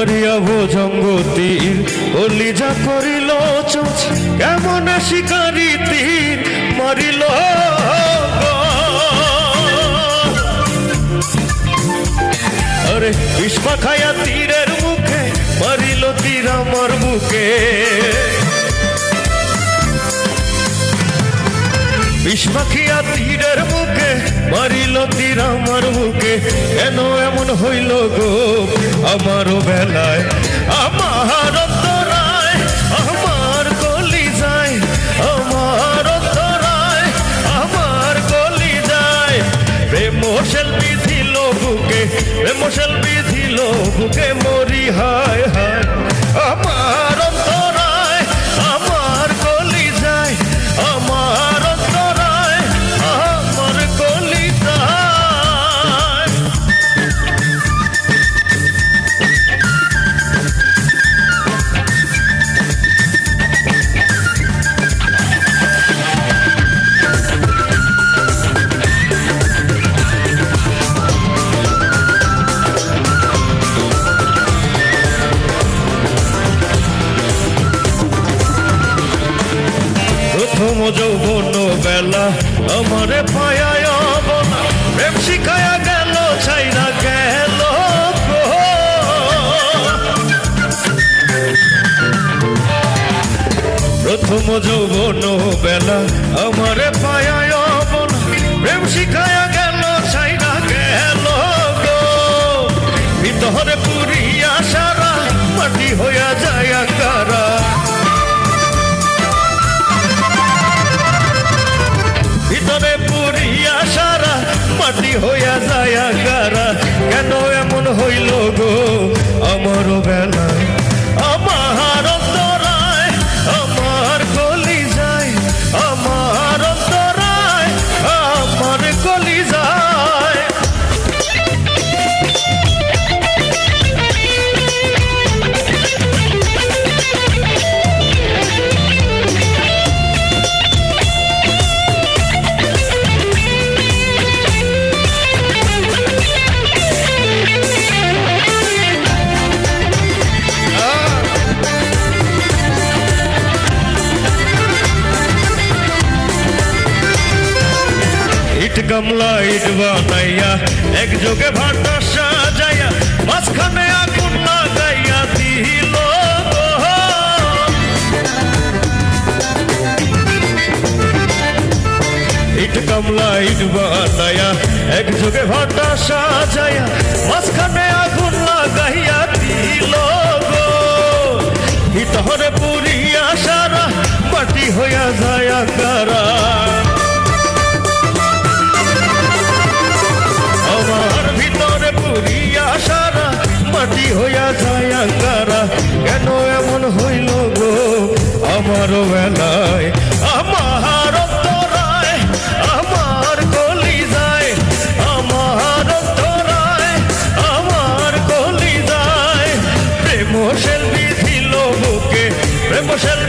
মারিয়া ভোজঙ্গতীর কলিজা করিল চোচ কেমন শিকারি তীর মারিল আরে বিষ্মা খায়া তীরের মুখে মারিল তীর আমার বুকে বিষ্মাখিয়া তীরের মুখে মারিল তীর আমার বুকে কেন এমন হইল গো আমারও বেলায় আমার অন্তরায় আমার কলিজায় আমার অন্তরায় আমার কলিজায় প্রেম শেল বিধিল বুকে প্রেম শেল বিধিল বুকে মরি হায় হায় আমার অন্তরায় আমার কলিজায় আমার প্রথম যৌবন বেলা আমারে পায়ায় অবনা প্রেম শিখায়া গেল ছাইরা গেল প্রথম যৌবন বেলা আমারে পায়ায় অবনা প্রেম শিখায়া গেল ছাইরা গেল গো ভিতরে পুরিয়া সারা মাটি হইয়া যায় কারা ভিতরে পুরিয়া সারা মাটি হইয়া যায় কারা কেন এমন হইল গো আমার বেলায় আমার অন্তরায় আমার কলিজায় আমার অন্তরায় আমার কলিজায় ইট গামলা ইট বানাইয়া একযোগে ভাটা সাজাইয়া মাঝখানে আগুন লাগাইয়া দিল ইট গামলা ইট বানাইয়া একযোগে ভাটা সাজাইয়া মাঝখানে আগুন লাগাইয়া দিল গো ভিতরে পুরিয়া সারা মাটি হইয়া যায় কারা আমার ভিতরে পুরিয়া সারা মাটি হইয়া যায় কারা কেন এমন হইল গো আমার বেলায় আমার অন্তরায় আমার কলিজায় আমার অন্তরায় আমার কলিজায় প্রেম শেল বিধিল বুকে প্রেম শেল